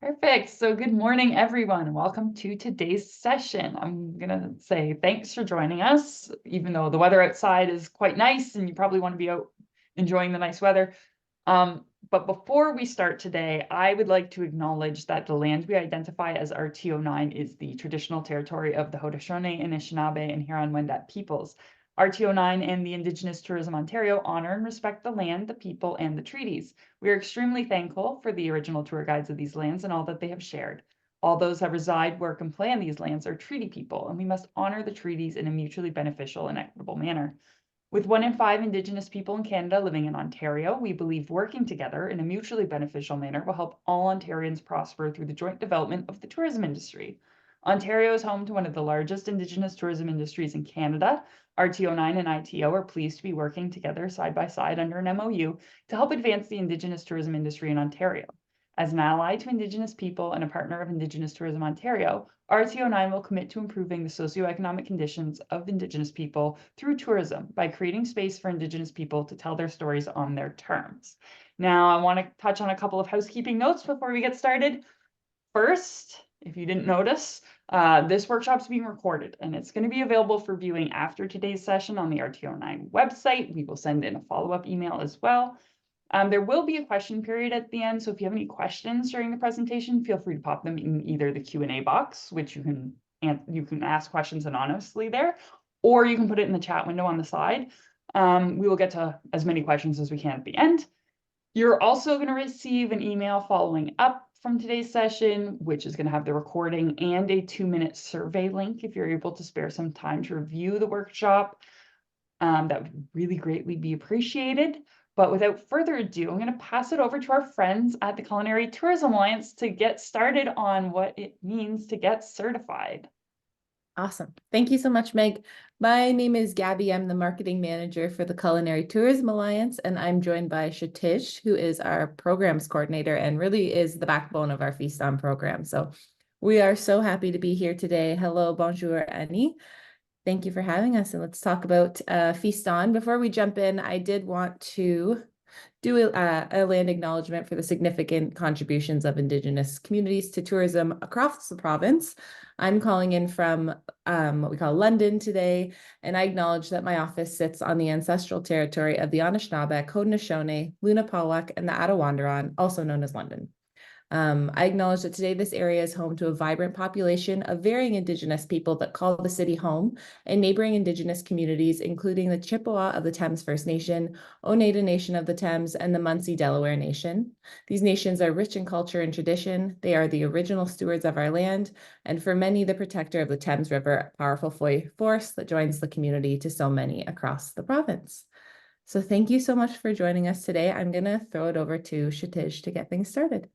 Perfect. So good morning, everyone. Welcome to today's session. I'm going to say thanks for joining us, even though the weather outside is quite nice and you probably want to be out enjoying the nice weather. But before we start today, I would like to acknowledge that the land we identify as RTO9 is the traditional territory of the Haudenosaunee, Anishinaabe, and Huron-Wendat peoples. RTO9 and the Indigenous Tourism Ontario honor and respect the land, the people, and the treaties. We are extremely thankful for the original tour guides of these lands and all that they have shared. All those that reside, work, and play on these lands are treaty people, and we must honor the treaties in a mutually beneficial and equitable manner. With 1 in 5 Indigenous people in Canada living in Ontario, we believe working together in a mutually beneficial manner will help all Ontarians prosper through the joint development of the tourism industry. Ontario is home to one of the largest Indigenous tourism industries in Canada. RTO9 and ITO are pleased to be working together side by side under an MOU to help advance the Indigenous tourism industry in Ontario. As an ally to Indigenous people and a partner of Indigenous Tourism Ontario, RTO9 will commit to improving the socioeconomic conditions of Indigenous people through tourism by creating space for Indigenous people to tell their stories on their terms. Now, I want to touch on a couple of housekeeping notes before we get started. First, if you didn't notice, this workshop is being recorded and it's going to be available for viewing after today's session on the RTO9 website. We will send in a follow-up email as well. There will be a question period at the end, so if you have any questions during the presentation, feel free to pop them in either the Q&A box, which you can ask questions anonymously there, or you can put it in the chat window on the side. We will get to as many questions as we can at the end. You're also going to receive an email following up from today's session, which is going to have the recording and a 2-minute survey link if you're able to spare some time to review the workshop. That would really greatly be appreciated. But without further ado, I'm going to pass it over to our friends at the Culinary Tourism Alliance to get started on what it means to get certified. Awesome. Thank you so much, Meg. My name is Gabby. I'm the marketing manager for the Culinary Tourism Alliance, and I'm joined by Kshitji, who is our programs coordinator and really is the backbone of our Feast On program. So we are so happy to be here today. Hello, bonjour, Annie. Thank you for having us, and let's talk about Feast On. Before we jump in, I did want to do a land acknowledgement for the significant contributions of Indigenous communities to tourism across the province. I'm calling in from what we call London today, and I acknowledge that my office sits on the ancestral territory of the Anishinaabe, Haudenosaunee, Lunapawak, and the Attawandaron, also known as London. I acknowledge that today this area is home to a vibrant population of varying Indigenous people that call the city home, and neighboring Indigenous communities, including the Chippewa of the Thames First Nation, Oneida Nation of the Thames, and the Munsee Delaware Nation. These nations are rich in culture and tradition. They are the original stewards of our land, and for many, the protector of the Thames River, a powerful force that joins the community to so many across the province. So thank you so much for joining us today. I'm going to throw it over to Kshitji to get things started.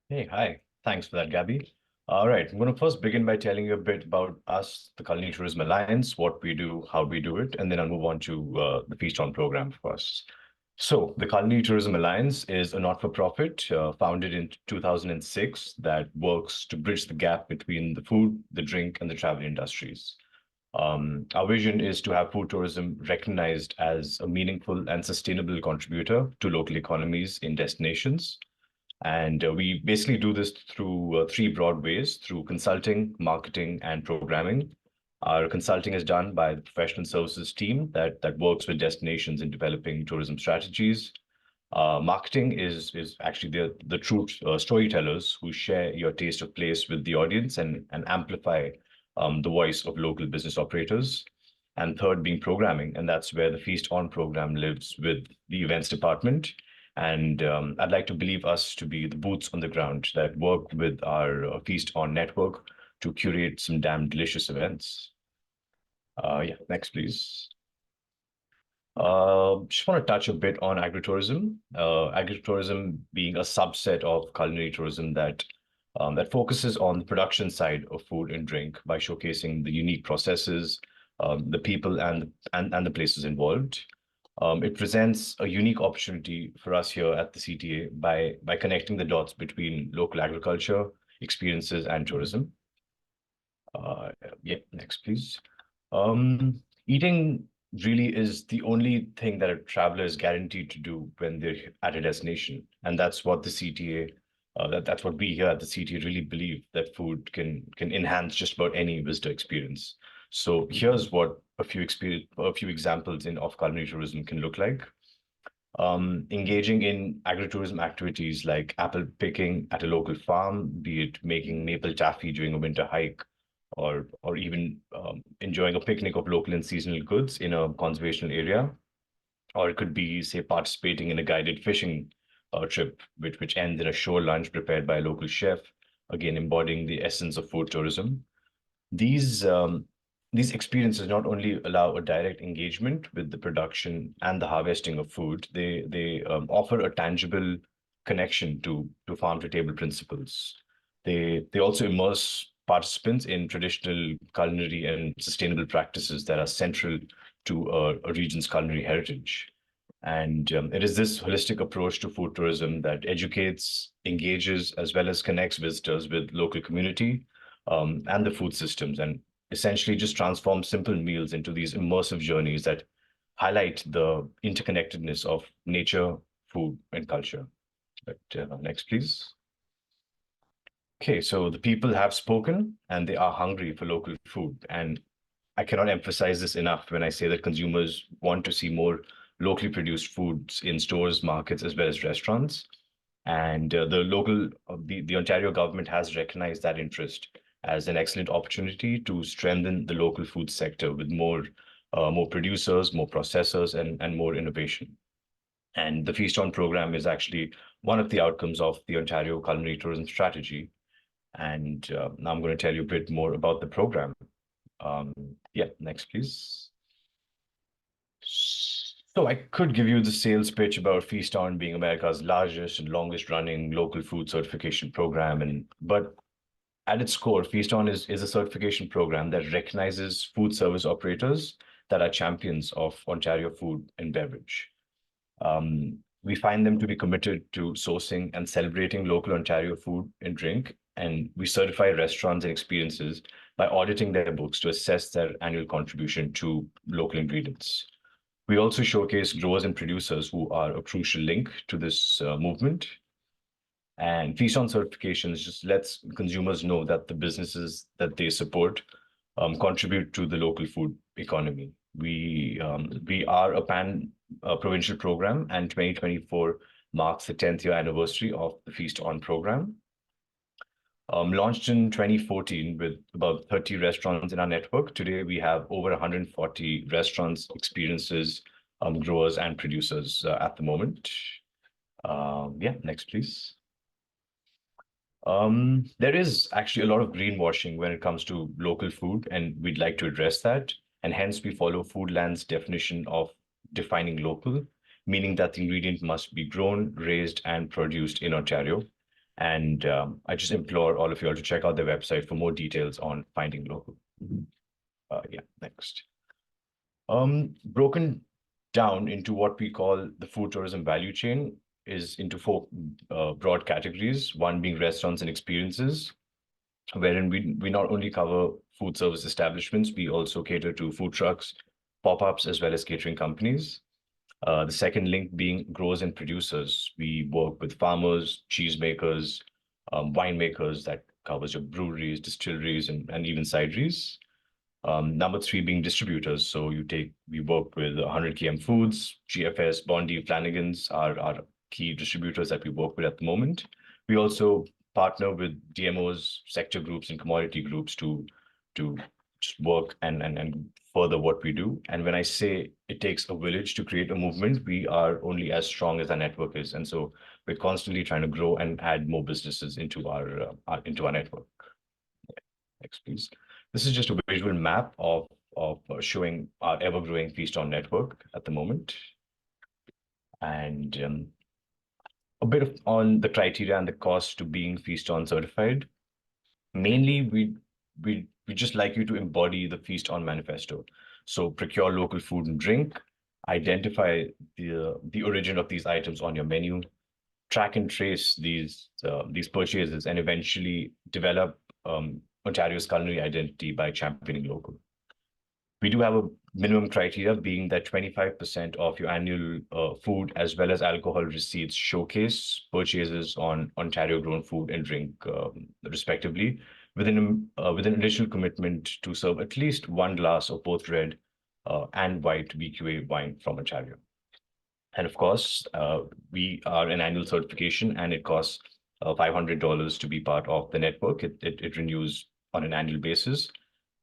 Hey, hi. Thanks for that, Gabby. All right, I'm going to first begin by telling you a bit about us, the Culinary Tourism Alliance, what we do, how we do it, and then I'll move on to the Feast On program first. So the Culinary Tourism Alliance is a not-for-profit founded in 2006 that works to bridge the gap between the food, the drink, and the travel industries. Our vision is to have food tourism recognized as a meaningful and sustainable contributor to local economies in destinations. And we basically do this through 3 broad ways: through consulting, marketing, and programming. Our consulting is done by the professional services team that works with destinations in developing tourism strategies. Marketing is actually the true storytellers who share your taste of place with the audience and amplify the voice of local business operators. And third being programming, and that's where the Feast On program lives with the events department. And I'd like to believe us to be the boots on the ground that work with our Feast On network to curate some damn delicious events. Yeah, next, please. Just want to touch a bit on agritourism. Agritourism being a subset of culinary tourism that focuses on the production side of food and drink by showcasing the unique processes, the people, and the places involved. It presents a unique opportunity for us here at the CTA by connecting the dots between local agriculture, experiences, and tourism. Yeah, next, please. Eating really is the only thing that a traveler is guaranteed to do when they're at a destination. And that's what the CTA That's what we here at the CT really believe, that food can enhance just about any visitor experience. So here's what a few examples of culinary tourism can look like. Engaging in agritourism activities like apple picking at a local farm, be it making maple taffy during a winter hike, or even enjoying a picnic of local and seasonal goods in a conservation area. Or it could be, say, participating in a guided fishing trip, which ends in a shore lunch prepared by a local chef, again embodying the essence of food tourism. These experiences not only allow a direct engagement with the production and the harvesting of food, they offer a tangible connection to farm to table principles. They also immerse participants in traditional culinary and sustainable practices that are central to a region's culinary heritage. And it is this holistic approach to food tourism that educates, engages, as well as connects visitors with local community and the food systems, and essentially just transforms simple meals into these immersive journeys that highlight the interconnectedness of nature, food, and culture. But next, please. Okay, so the people have spoken and they are hungry for local food. And I cannot emphasize this enough when I say that consumers want to see more locally produced foods in stores, markets, as well as restaurants. And the Ontario government has recognized that interest as an excellent opportunity to strengthen the local food sector with more producers, more processors, and more innovation. And the Feast On program is actually one of the outcomes of the Ontario Culinary Tourism Strategy. And now I'm going to tell you a bit more about the program. Yeah, next, please. So I could give you the sales pitch about Feast On being America's largest and longest running local food certification program. But at its core, Feast On is a certification program that recognizes food service operators that are champions of Ontario food and beverage. We find them to be committed to sourcing and celebrating local Ontario food and drink, and we certify restaurants and experiences by auditing their books to assess their annual contribution to local ingredients. We also showcase growers and producers who are a crucial link to this movement. And Feast On certifications just lets consumers know that the businesses that they support contribute to the local food economy. We are a provincial program, and 2024 marks the 10th year anniversary of the Feast On program. Launched in 2014 with about 30 restaurants in our network. Today, we have over 140 restaurants, experiences, growers, and producers at the moment. Yeah, next, please. There is actually a lot of greenwashing when it comes to local food, and we'd like to address that. And hence, we follow Foodland's definition of defining local, meaning that the ingredient must be grown, raised, and produced in Ontario. And I just implore all of you all to check out their website for more details on finding local. Yeah, next. Broken down into what we call the food tourism value chain is into four broad categories, one being restaurants and experiences, wherein we not only cover food service establishments, we also cater to food trucks, pop-ups, as well as catering companies. The second link being growers and producers. We work with farmers, cheesemakers, winemakers, that covers your breweries, distilleries, and even cideries. Number three being distributors. So we work with 100 km Foods, GFS, Bondi, Flanagan's are key distributors that we work with at the moment. We also partner with DMOs, sector groups, and commodity groups to just work and further what we do. And when I say it takes a village to create a movement, we are only as strong as our network is. And so we're constantly trying to grow and add more businesses into our network. Next, please. This is just a visual map of showing our ever-growing Feast On network at the moment. And a bit on the criteria and the cost to being Feast On certified. Mainly, we just like you to embody the Feast On manifesto. So procure local food and drink, identify the origin of these items on your menu, track and trace these purchases, and eventually develop Ontario's culinary identity by championing local. We do have minimum criteria being that 25% of your annual food as well as alcohol receipts showcase purchases on Ontario-grown food and drink, respectively, with an additional commitment to serve at least one glass of both red and white VQA wine from Ontario. And of course, we are an annual certification, and it costs $500 to be part of the network. It renews on an annual basis.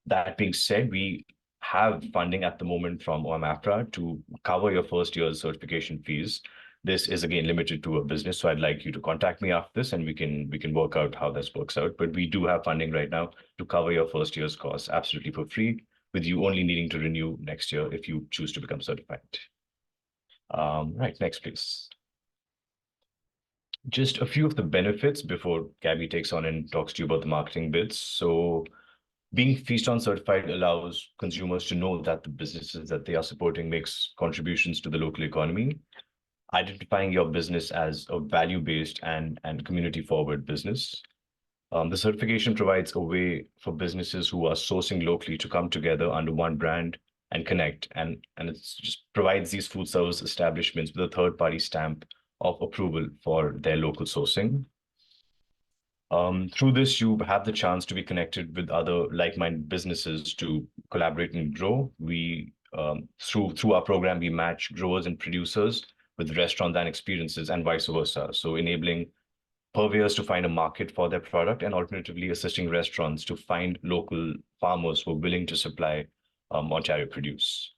That being said, we have funding at the moment from OMAFRA to cover your first year's certification fees. This is again limited to a business, so I'd like you to contact me after this, and we can work out how this works out. But we do have funding right now to cover your first year's costs absolutely for free, with you only needing to renew next year if you choose to become certified. Right, next, please. Just a few of the benefits before Gabby takes on and talks to you about the marketing bits. So being Feast On certified allows consumers to know that the businesses that they are supporting makes contributions to the local economy, identifying your business as a value-based and community-forward business. The certification provides a way for businesses who are sourcing locally to come together under one brand and connect, and it just provides these food service establishments with a third-party stamp of approval for their local sourcing. Through this, you have the chance to be connected with other like-minded businesses to collaborate and grow. We, through our program, we match growers and producers with restaurants and experiences, and vice versa. So enabling purveyors to find a market for their product, and alternatively assisting restaurants to find local farmers who are willing to supply Ontario produce.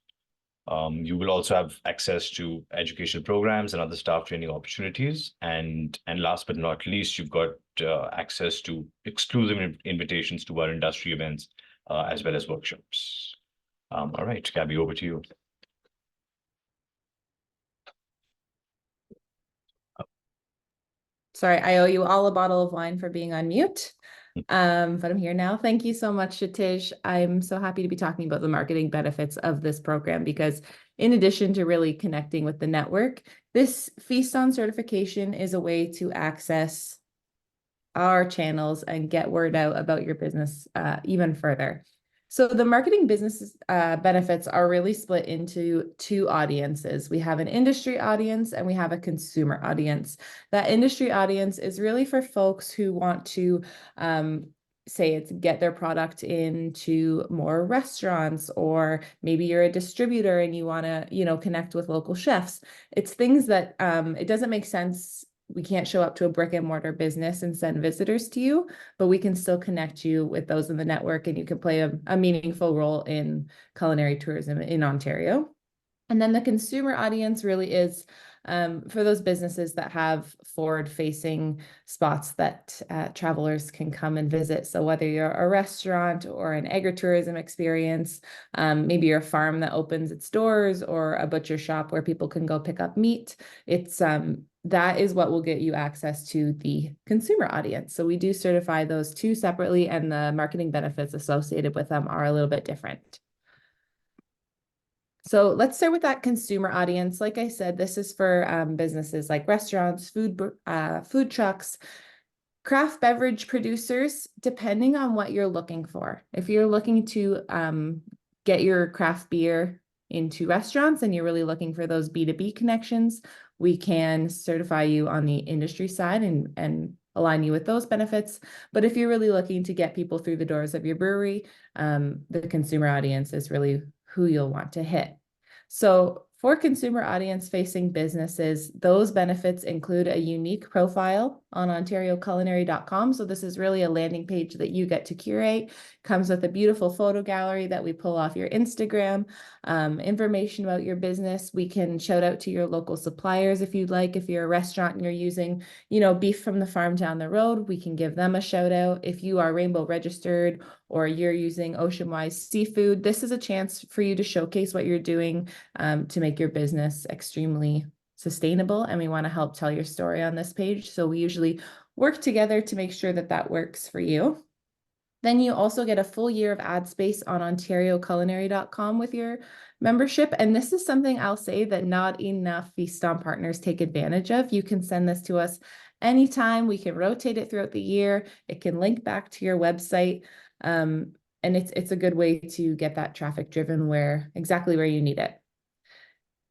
You will also have access to educational programs and other staff training opportunities. And last but not least, you've got access to exclusive invitations to our industry events, as well as workshops. All right, Gabby, over to you. Sorry, I owe you all a bottle of wine for being on mute. But I'm here now. Thank you so much, Kshitji. I'm so happy to be talking about the marketing benefits of this program, because in addition to really connecting with the network, this Feast On certification is a way to access our channels and get word out about your business even further. So the marketing business benefits are really split into two audiences. We have an industry audience and we have a consumer audience. That industry audience is really for folks who want to say it's get their product into more restaurants, or maybe you're a distributor and you want to, connect with local chefs. It's things that it doesn't make sense. We can't show up to a brick and mortar business and send visitors to you, but we can still connect you with those in the network, and you can play a meaningful role in culinary tourism in Ontario. And then the consumer audience really is for those businesses that have forward-facing spots that travelers can come and visit. So whether you're a restaurant or an agritourism experience, maybe you're a farm that opens its doors, or a butcher shop where people can go pick up meat, it's that is what will get you access to the consumer audience. So we do certify those two separately, and the marketing benefits associated with them are a little bit different. So let's start with that consumer audience. Like I said, this is for businesses like restaurants, food trucks, craft beverage producers, depending on what you're looking for. If you're looking to get your craft beer into restaurants and you're really looking for those B2B connections, we can certify you on the industry side and align you with those benefits. But if you're really looking to get people through the doors of your brewery, the consumer audience is really who you'll want to hit. So for consumer audience facing businesses, those benefits include a unique profile on ontarioculinary.com. So this is really a landing page that you get to curate. Comes with a beautiful photo gallery that we pull off your Instagram, information about your business. We can shout out to your local suppliers if you'd like. If you're a restaurant and you're using, beef from the farm down the road, we can give them a shout out. If you are Rainbow registered or you're using Oceanwise Seafood, this is a chance for you to showcase what you're doing to make your business extremely sustainable. And we want to help tell your story on this page. So we usually work together to make sure that that works for you. Then you also get a full year of ad space on ontarioculinary.com with your membership. And this is something I'll say that not enough Feast On partners take advantage of. You can send this to us anytime. We can rotate it throughout the year. It can link back to your website. And it's a good way to get that traffic driven exactly where you need it.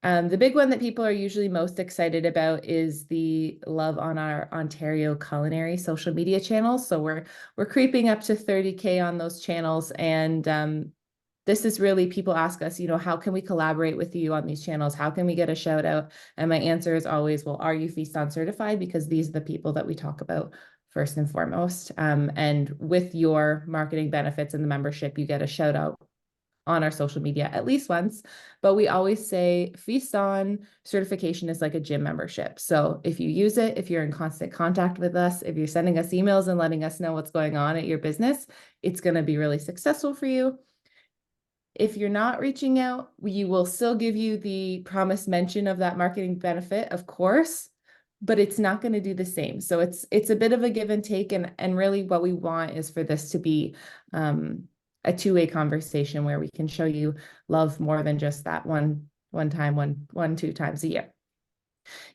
The big one that people are usually most excited about is the love on our Ontario culinary social media channels. So we're creeping up to 30K on those channels, and this is really, people ask us, how can we collaborate with you on these channels? How can we get a shout out? And my answer is always, well, are you Feast On certified? Because these are the people that we talk about first and foremost. And with your marketing benefits and the membership, you get a shout out on our social media at least once. But we always say Feast On certification is like a gym membership. So if you use it, if you're in constant contact with us, if you're sending us emails and letting us know what's going on at your business, it's going to be really successful for you. If you're not reaching out, we will still give you the promised mention of that marketing benefit, of course, but it's not going to do the same. So it's a bit of a give and take, and really what we want is for this to be a two-way conversation where we can show you love more than just that one time, two times a year.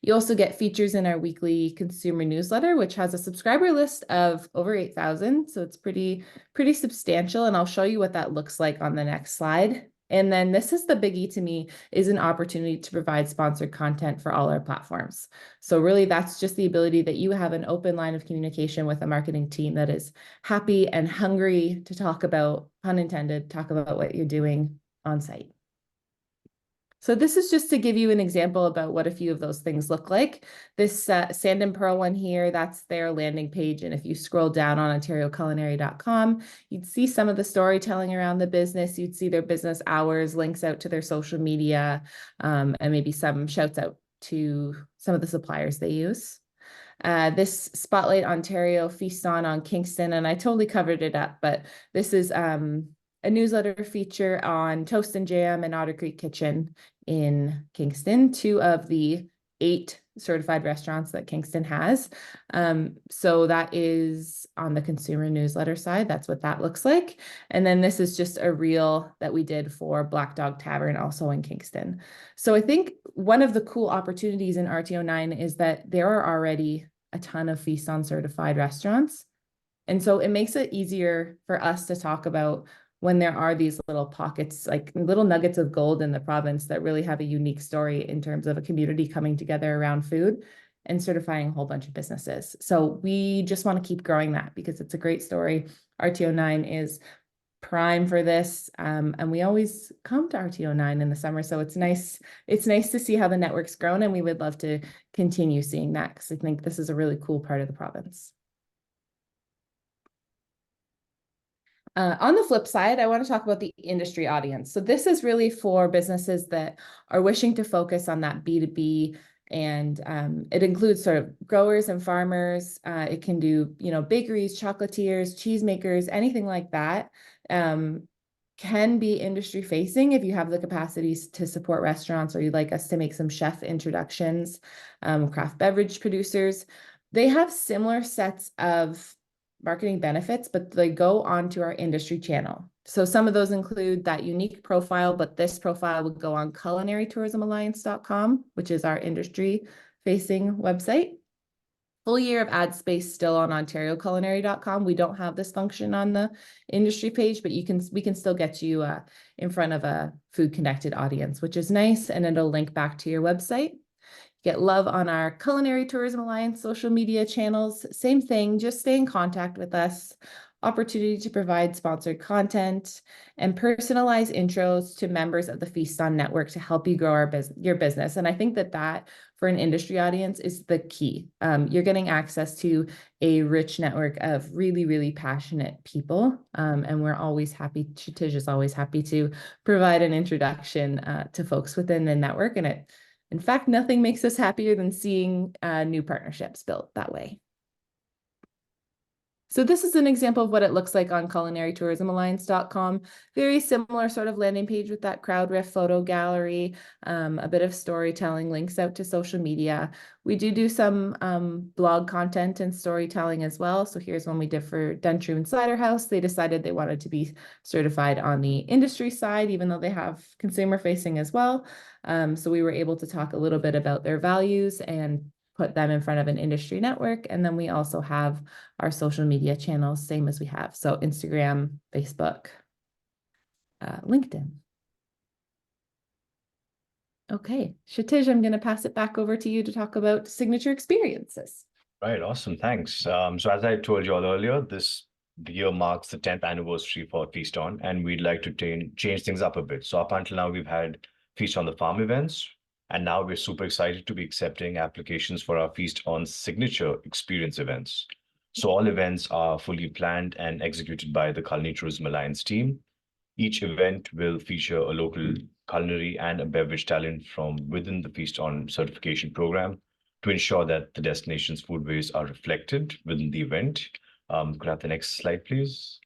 You also get features in our weekly consumer newsletter, which has a subscriber list of over 8,000. So it's pretty substantial. And I'll show you what that looks like on the next slide. And then this is the biggie to me, is an opportunity to provide sponsored content for all our platforms. So really that's just the ability that you have an open line of communication with a marketing team that is happy and hungry to talk about, pun intended, talk about what you're doing on site. So this is just to give you an example about what a few of those things look like. This Sand and Pearl one here, that's their landing page. And if you scroll down on ontarioculinary.com, you'd see some of the storytelling around the business. You'd see their business hours, links out to their social media, and maybe some shouts out to some of the suppliers they use. This Spotlight Ontario Feast On Kingston, and I totally covered it up, but this is a newsletter feature on Toast and Jam and Otter Creek Kitchen in Kingston, 2 of the 8 certified restaurants that Kingston has. So that is on the consumer newsletter side. That's what that looks like. And then this is just a reel that we did for Black Dog Tavern, also in Kingston. So I think one of the cool opportunities in RTO9 is that there are already a ton of Feast On certified restaurants. And so it makes it easier for us to talk about when there are these little pockets, like little nuggets of gold in the province that really have a unique story in terms of a community coming together around food and certifying a whole bunch of businesses. So we just want to keep growing that because it's a great story. RTO9 is prime for this. And we always come to RTO9 in the summer. So it's nice to see how the network's grown, and we would love to continue seeing that because I think this is a really cool part of the province. On the flip side, I want to talk about the industry audience. So this is really for businesses that are wishing to focus on that B2B, and it includes sort of growers and farmers. It can do, bakeries, chocolatiers, cheesemakers, anything like that. Can be industry facing if you have the capacities to support restaurants, or you'd like us to make some chef introductions, craft beverage producers. They have similar sets of marketing benefits, but they go onto our industry channel. So some of those include that unique profile, but this profile would go on culinary-tourism-alliance.com, which is our industry facing website. Full year of ad space still on ontarioculinary.com. We don't have this function on the industry page, but we can still get you in front of a food connected audience, which is nice. And it'll link back to your website. Get love on our Culinary Tourism Alliance social media channels. Same thing, just stay in contact with us. Opportunity to provide sponsored content and personalized intros to members of the Feast On network to help you grow your business. And I think that for an industry audience is the key. You're getting access to a rich network of really, really passionate people. And we're always happy, Kshitji is always happy to provide an introduction to folks within the network. And in fact, nothing makes us happier than seeing new partnerships built that way. So this is an example of what it looks like on culinary-tourism-alliance.com. Very similar sort of landing page with that crowd riff photo gallery, a bit of storytelling, links out to social media. We do some blog content and storytelling as well. So here's one we did for Dentrum and Cider House. They decided they wanted to be certified on the industry side, even though they have consumer facing as well. So we were able to talk a little bit about their values and put them in front of an industry network. And then we also have our social media channels, same as we have. So Instagram, Facebook, LinkedIn. Okay, Kshitji, I'm going to pass it back over to you to talk about signature experiences. Right, awesome, thanks. So as I told you all earlier, the year marks the 10th anniversary for Feast On, and we'd like to change things up a bit. So up until now, we've had Feast on the Farm events, and now we're super excited to be accepting applications for our Feast On signature experience events. So all events are fully planned and executed by the Culinary Tourism Alliance team. Each event will feature a local culinary and a beverage talent from within the Feast On certification program to ensure that the destination's foodways are reflected within the event. Could I have the next slide, please?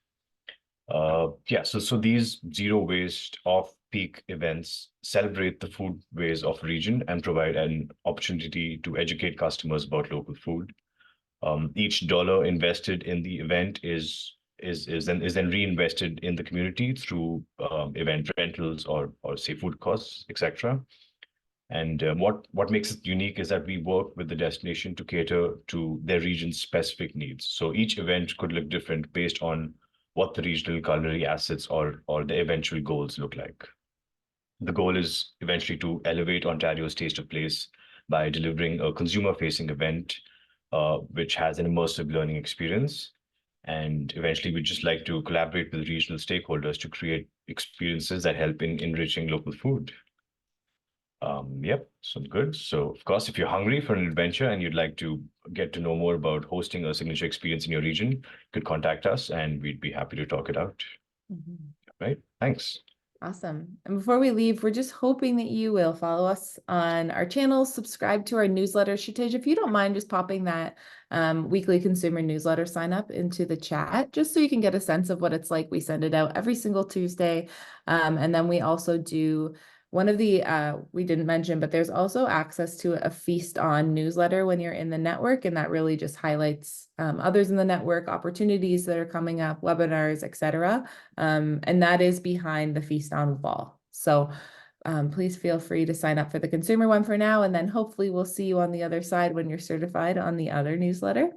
So these zero waste off-peak events celebrate the foodways of a region and provide an opportunity to educate customers about local food. Each dollar invested in the event is then reinvested in the community through event rentals or say food costs, etc. And what makes it unique is that we work with the destination to cater to their region's specific needs. So each event could look different based on what the regional culinary assets or the eventual goals look like. The goal is eventually to elevate Ontario's taste of place by delivering a consumer-facing event which has an immersive learning experience. And eventually, we'd just like to collaborate with regional stakeholders to create experiences that help in enriching local food. Yep, sounds good. So, of course, if you're hungry for an adventure and you'd like to get to know more about hosting a signature experience in your region, you could contact us and we'd be happy to talk it out. Right? Thanks. Awesome. And before we leave, we're just hoping that you will follow us on our channel, subscribe to our newsletter. Kshitji, if you don't mind just popping that weekly consumer newsletter sign up into the chat, just so you can get a sense of what it's like. We send it out every single Tuesday. And then we also do one of the, we didn't mention, but there's also access to a Feast On newsletter when you're in the network. And that really just highlights others in the network, opportunities that are coming up, webinars, etc. And that is behind the Feast On wall. So please feel free to sign up for the consumer one for now. And then hopefully we'll see you on the other side when you're certified on the other newsletter.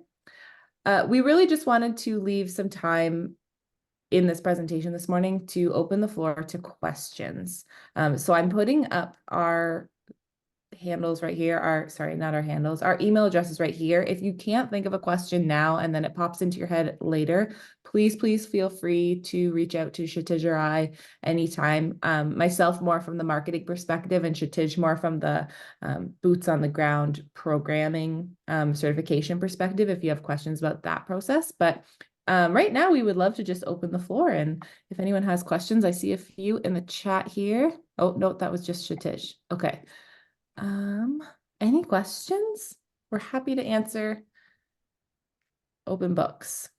We really just wanted to leave some time in this presentation this morning to open the floor to questions. So I'm putting up our handles right here, our email addresses right here. If you can't think of a question now and then it pops into your head later, please feel free to reach out to Kshitji or I anytime. Myself more from the marketing perspective and Kshitji more from the boots on the ground programming certification perspective if you have questions about that process. But right now, we would love to just open the floor. And if anyone has questions, I see a few in the chat here. Oh, no, that was just Kshitji. Okay. Any questions? We're happy to answer. Open books.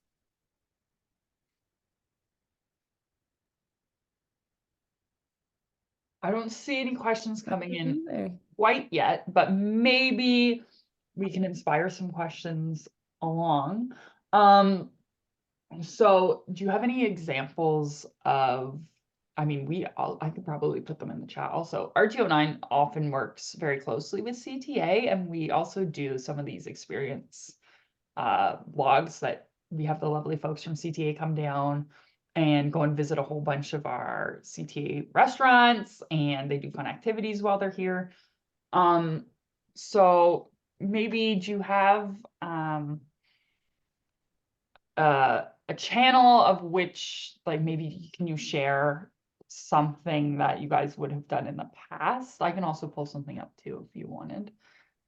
I don't see any questions coming in quite yet, but maybe we can inspire some questions along. So do you have any examples of, I mean, I could probably put them in the chat also. RTO9 often works very closely with CTA, and we also do some of these experience vlogs that we have the lovely folks from CTA come down and go and visit a whole bunch of our CTA restaurants, and they do fun activities while they're here. So maybe do you have a channel of which, like, maybe can you share something that you guys would have done in the past? I can also pull something up too if you wanted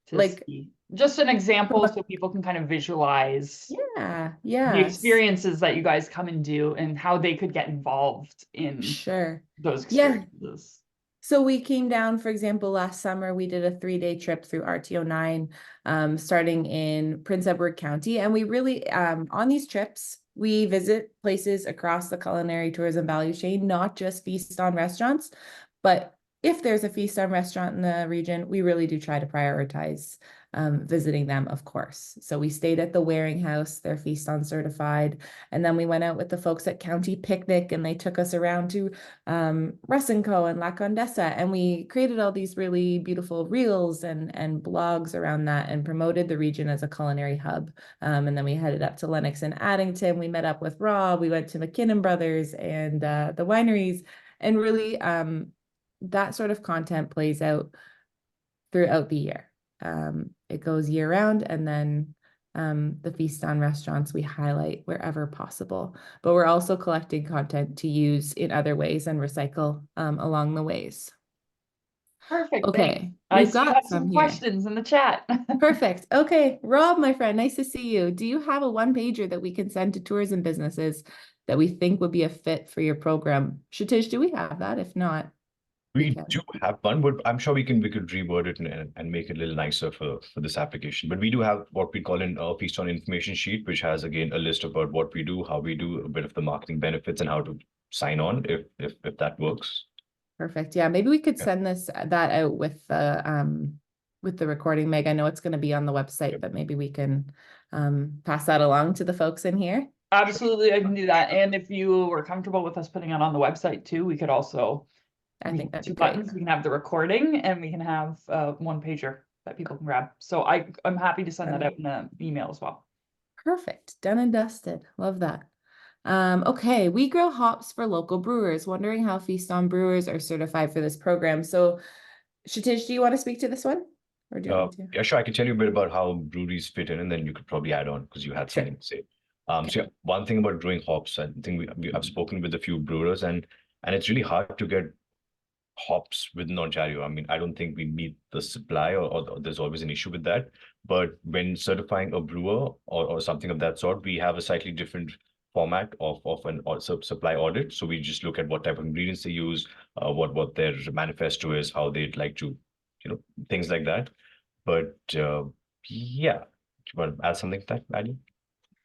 to see just an example so people can kind of visualize the experiences that you guys come and do and how they could get involved in those experiences. So we came down, for example, last summer, we did a 3-day trip through RTO9, starting in Prince Edward County. And we really, on these trips, we visit places across the culinary tourism value chain, not just Feast On restaurants, but if there's a Feast On restaurant in the region, we really do try to prioritize visiting them, of course. So we stayed at the Waring House, they're Feast On certified. And then we went out with the folks at County Picnic and they took us around to Russ&Co and La Condesa. And we created all these really beautiful reels and blogs around that and promoted the region as a culinary hub. And then we headed up to Lennox and Addington. We met up with Rob. We went to McKinnon Brothers and the wineries. And really, that sort of content plays out throughout the year. It goes year round, and then the Feast on restaurants we highlight wherever possible. But we're also collecting content to use in other ways and recycle along the ways. Perfect. Thanks. Okay, I we've see you got have some some here. questions in the chat. Perfect. Okay, Rob, my friend, nice to see you. Do you have a one-pager that we can send to tourism businesses that we think would be a fit for your program? Kshitji, do we have that? If not, We can. do have one, but I'm sure we could reword it and make it a little nicer for this application. But we do have what we call a Feast on information sheet, which has again a list about what we do, how we do, a bit of the marketing benefits, and how to sign on if that works. Perfect. Yeah, maybe we could Yeah. send that out with the recording, Meg. I know it's going to be on the website, but maybe we can pass that along to the folks in here. Absolutely, I can do that. And if you were comfortable with us putting it on the website too, we could also. I think that'd two be great. buttons. We can have the recording and we can have one pager that people can grab. So I'm happy to send that out in an email as well. Perfect. Done and dusted. Love that. Okay, we grow hops for local brewers. Wondering how Feast on brewers are certified for this program. So, Kshitji, do you want to speak to this one, or do you want me to? Yeah, sure. I can tell you a bit about how breweries fit in, and then you could probably add on because you had Sure. something to say. So yeah, one thing about growing hops, I think I've spoken with a few brewers, and it's really hard to get hops within Ontario. I mean, I don't think we meet the supply, or there's always an issue with that. But when certifying a brewer or something of that sort, we have a slightly different format of an supply audit. So we just look at what type of ingredients they use, what their manifesto is, how they'd like to, things like that. But yeah, do you want to add something to that, Maddie?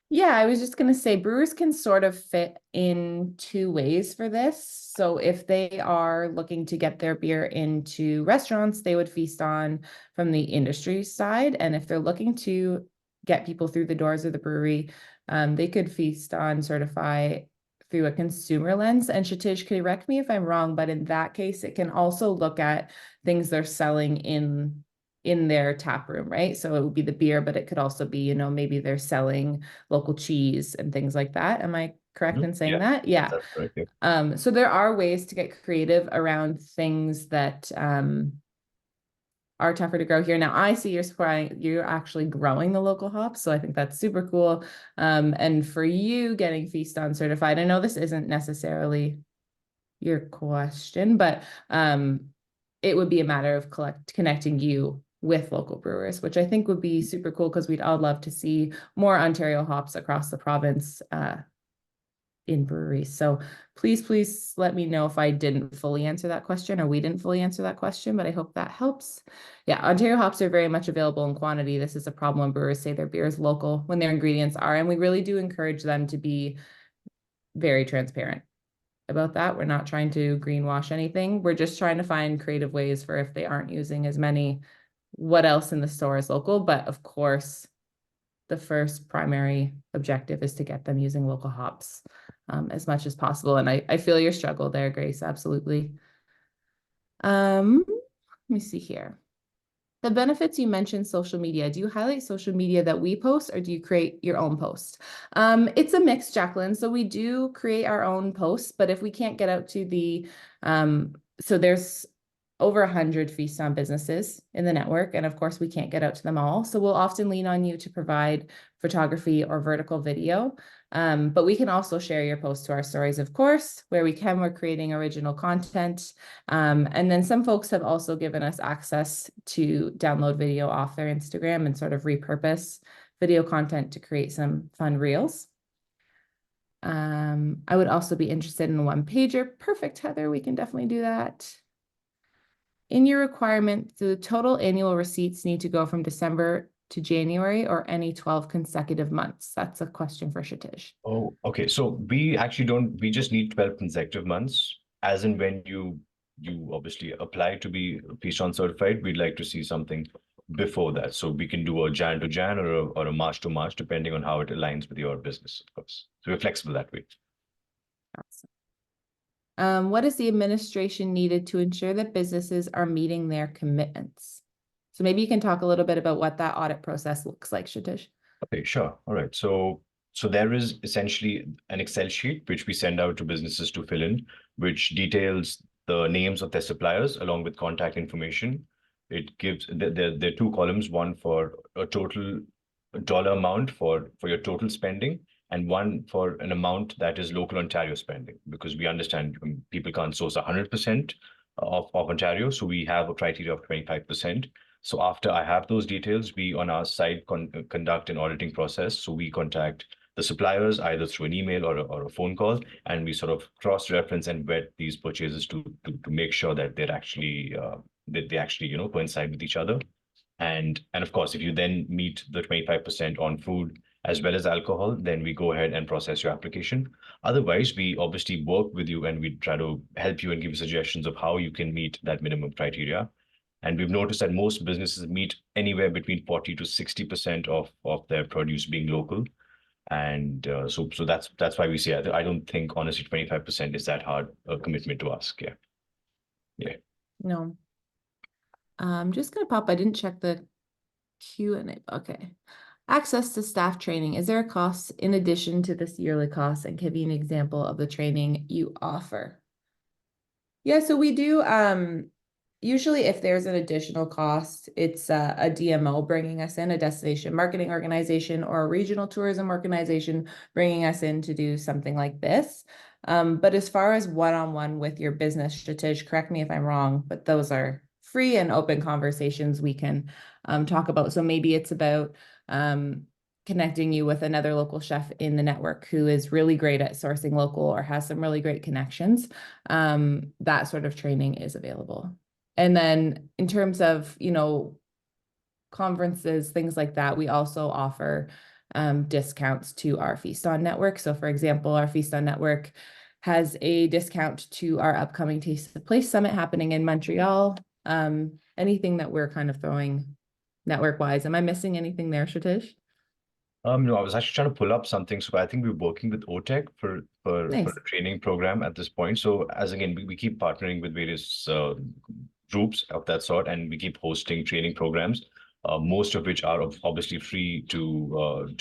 Yeah, I was just going to say brewers can sort of fit in two ways for this. So if they are looking to get their beer into restaurants, they would feast on from the industry side. And if they're looking to get people through the doors of the brewery, they could feast on certify through a consumer lens. And Kshitji, correct me if I'm wrong, but in that case, it can also look at things they're selling in their tap room, right? So it would be the beer, but it could also be, maybe they're selling local cheese and things like that. Am I correct in saying that? Yeah. That's correct. Yeah. So there are ways to get creative around things that are tougher to grow here. Now I see you're actually growing the local hops, so I think that's super cool. And for you getting Feast on certified, I know this isn't necessarily your question, but it would be a matter of connecting you with local brewers, which I think would be super cool because we'd all love to see more Ontario hops across the province in breweries. So please let me know if I didn't fully answer that question or we didn't fully answer that question, but I hope that helps. Yeah, Ontario hops are very much available in quantity. This is a problem when brewers say their beer is local when their ingredients are, and we really do encourage them to be very transparent about that. We're not trying to greenwash anything. We're just trying to find creative ways for if they aren't using as many, what else in the store is local. But of course, the first primary objective is to get them using local hops as much as possible. And I feel your struggle there, Grace, absolutely. Let me see here. The benefits you mentioned, social media. Do you highlight social media that we post or do you create your own post? It's a mix, Jacqueline. So we do create our own posts, but if we can't get out to the, so there's over 100 Feast on businesses in the network. And of course, we can't get out to them all. So we'll often lean on you to provide photography or vertical video. But we can also share your posts to our stories, of course, where we can, we're creating original content. And then some folks have also given us access to download video off their Instagram and sort of repurpose video content to create some fun reels. I would also be interested in a one pager. Perfect, Heather, we can definitely do that. In your requirement, the total annual receipts need to go from December to January or any 12 consecutive months? That's a question for Kshitji. Oh, okay. So we actually don't, we just need 12 consecutive months, as in when you obviously apply to be Feast on certified, we'd like to see something before that. So we can do a Jan to Jan or a March to March, depending on how it aligns with your business, of course. So we're flexible that way. Awesome. What is the administration needed to ensure that businesses are meeting their commitments? So maybe you can talk a little bit about what that audit process looks like, Kshitji. Okay, sure. All right. So there is essentially an Excel sheet which we send out to businesses to fill in. which details the names of their suppliers along with contact information. It gives there are two columns, one for a total dollar amount for your total spending, and one for an amount that is local Ontario spending, because we understand people can't source 100% of Ontario, so we have a criteria of 25%. So after I have those details, we on our side conduct an auditing process. So we contact the suppliers either through an email or a phone call, and we sort of cross-reference and vet these purchases to make sure that they're actually they actually coincide with each other. And of course, if you then meet the 25% on food as well as alcohol, then we go ahead and process your application. Otherwise, we obviously work with you and we try to help you and give you suggestions of how you can meet that minimum criteria. And we've noticed that most businesses meet anywhere between 40 to 60% of their produce being local. And so that's why we say, I don't think honestly 25% is that hard a commitment to ask. Yeah. No. I'm just gonna pop, I didn't check the Q&A. Okay. Access to staff training. Is there a cost in addition to this yearly cost? And give you an example of the training you offer. Yeah, so we do, usually if there's an additional cost, it's a DMO bringing us in, a destination marketing organization or a regional tourism organization bringing us in to do something like this. But as far as one-on-one with your business, Kshitji, correct me if I'm wrong, but those are free and open conversations we can talk about. So maybe it's about connecting you with another local chef in the network who is really great at sourcing local or has some really great connections. That sort of training is available. And then in terms of, conferences, things like that, we also offer discounts to our Feast On network. So for example, our Feast On network has a discount to our upcoming Taste of Place Summit happening in Montreal. Anything that we're kind of throwing network-wise. Am I missing anything there, Kshitji? No, I was actually trying to pull up something. So I think we're working with OTEC for Nice. a training program at this point. So as again, we keep partnering with various groups of that sort, and we keep hosting training programs, most of which are obviously free to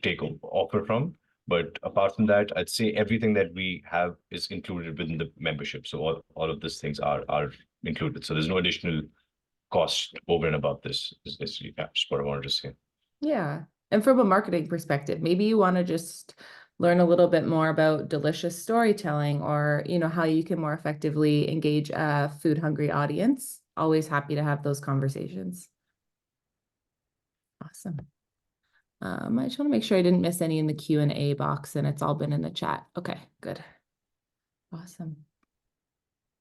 take offer from. But apart from that, I'd say everything that we have is included within the membership. So all of these things are included. So there's no additional cost over and above this. Is just what I wanted to say. Yeah. And from a marketing perspective, maybe you want to just learn a little bit more about delicious storytelling or, how you can more effectively engage a food hungry audience. Always happy to have those conversations. Awesome. I just want to make sure I didn't miss any in the Q&A box and it's all been in the chat. Okay, good. Awesome.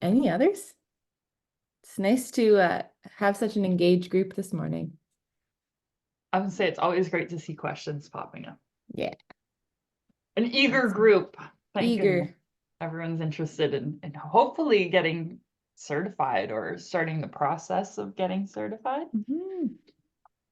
Any others? It's nice to have such an engaged group this morning. I would say it's always great to see questions popping up. Yeah. An eager Awesome. group. Thank Eager. goodness. Everyone's interested in hopefully getting certified or starting the process of getting certified. Mm-hmm.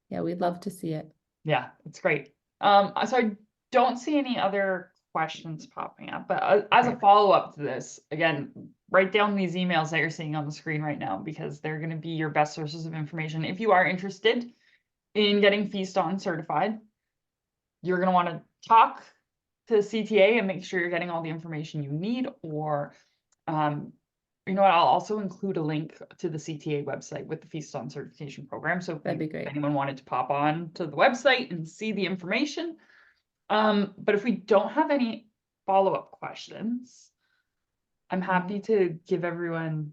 Yeah, we'd love to see it. Yeah, it's great. So I don't see any other questions popping up, but as a follow-up to this, again, write down these emails that you're seeing on the screen right now, because they're going to be your best sources of information. If you are interested in getting Feast On certified, you're going to want to talk to the CTA and make sure you're getting all the information you need, or you know what, I'll also include a link to the CTA website with the Feast On certification program. So That'd be great. if anyone wanted to pop on to the website and see the information. But if we don't have any follow-up questions, I'm happy to give everyone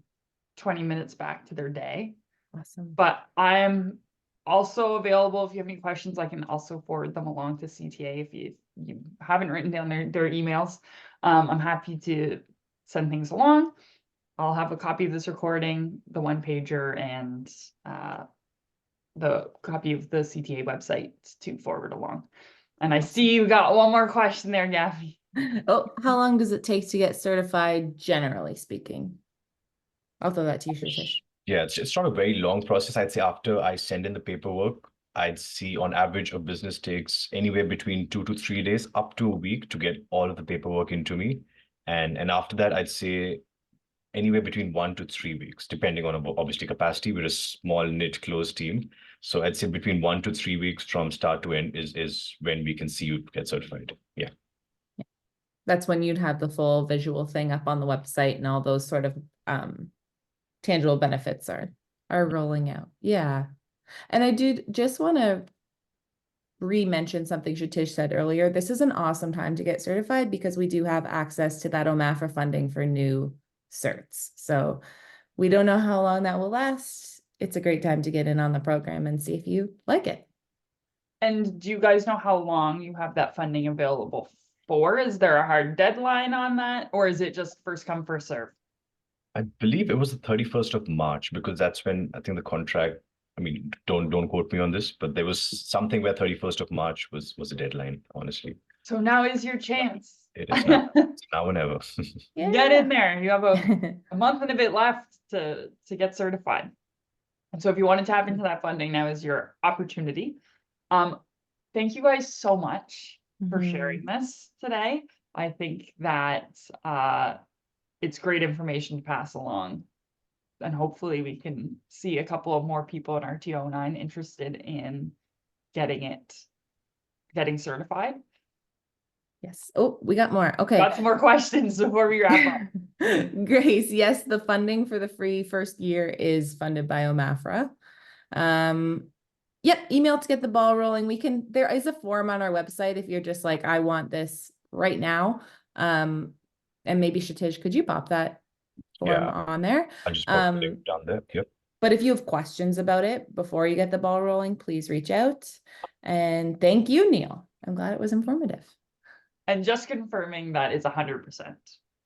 20 minutes back to their day. Awesome. But I'm also available if you have any questions. I can also forward them along to CTA if you haven't written down their emails. I'm happy to send things along. I'll have a copy of this recording, the one pager, and the copy of the CTA website to forward along. And I see you got one more question there, Gabby. Oh, how long does it take to get certified, generally speaking? I'll throw that to you, Kshitji. Yeah, it's not a very long process. I'd say after I send in the paperwork, I'd see on average a business takes anywhere between 2 to 3 days up to a week to get all of the paperwork into me. And after that, I'd say anywhere between 1 to 3 weeks, depending on obviously capacity. We're a small knit closed team. So I'd say between 1 to 3 weeks from start to end is when we can see you get certified. Yeah. That's when you'd have the full visual thing up on the website and all those sort of tangible benefits are rolling out. Yeah. And I did just want to re-mention something Kshitji said earlier. This is an awesome time to get certified because we do have access to that OMAFRA funding for new certs. So we don't know how long that will last. It's a great time to get in on the program and see if you like it. And do you guys know how long you have that funding available for? Is there a hard deadline on that, or is it just first come, first serve? I believe it was the 31st of March because that's when I think the contract, I mean, don't quote me on this, but there was something where 31st of March was a deadline, honestly. So now is your chance. It is now. It's now or never. Get in there. You have a month and a bit left to get certified. And so if you want to tap into that funding, now is your opportunity. Thank you guys so much for sharing this today. I think that it's great information to pass along. And hopefully we can see a couple of more people in our TO9 interested in getting certified. Yes. Oh, we got more. Okay. Got some more questions before we wrap up. Grace, yes, the funding for the free first year is funded by OMAFRA. Yep, email to get the ball rolling. There is a form on our website if you're just like, I want this right now. And maybe Kshitji, could you pop that form on there? I just put the link down there. Yep. But if you have questions about it before you get the ball rolling, please reach out. And thank you, Neil. I'm glad it was informative. And just confirming that is 100%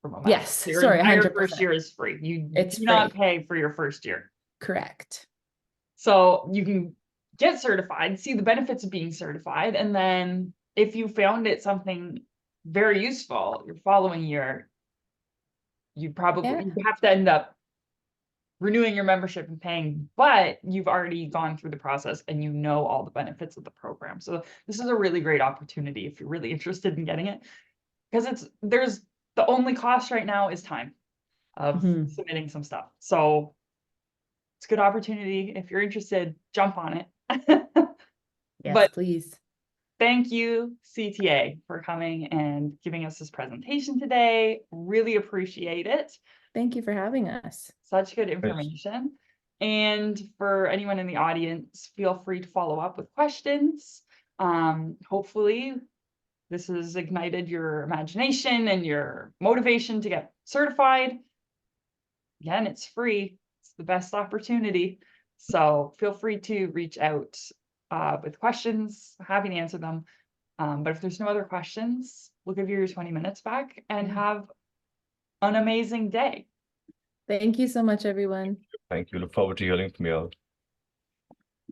from OMAFRA. Yes, Your sorry, entire 100%. first year is free. You It's do not free. pay for your first year. Correct. So you can get certified, see the benefits of being certified, and then if you found it something very useful your following year, you probably have to end up renewing your membership and paying, but you've already gone through the process and you know all the benefits of the program. So this is a really great opportunity if you're really interested in getting it, because there's the only cost right now is time of submitting some stuff. So it's a good opportunity. If you're interested, jump on it. Yes, but please. Thank you, CTA, for coming and giving us this presentation today. Really appreciate it. Thank you for having us. Such good information. And for anyone in the audience, feel free to follow up with questions. Hopefully this has ignited your imagination and your motivation to get certified. Again, it's free. It's the best opportunity. So feel free to reach out with questions. Happy to answer them. But if there's no other questions, we'll give you your 20 minutes back and have an amazing day. Thank you so much, everyone. Thank you. Look forward to hearing from you all.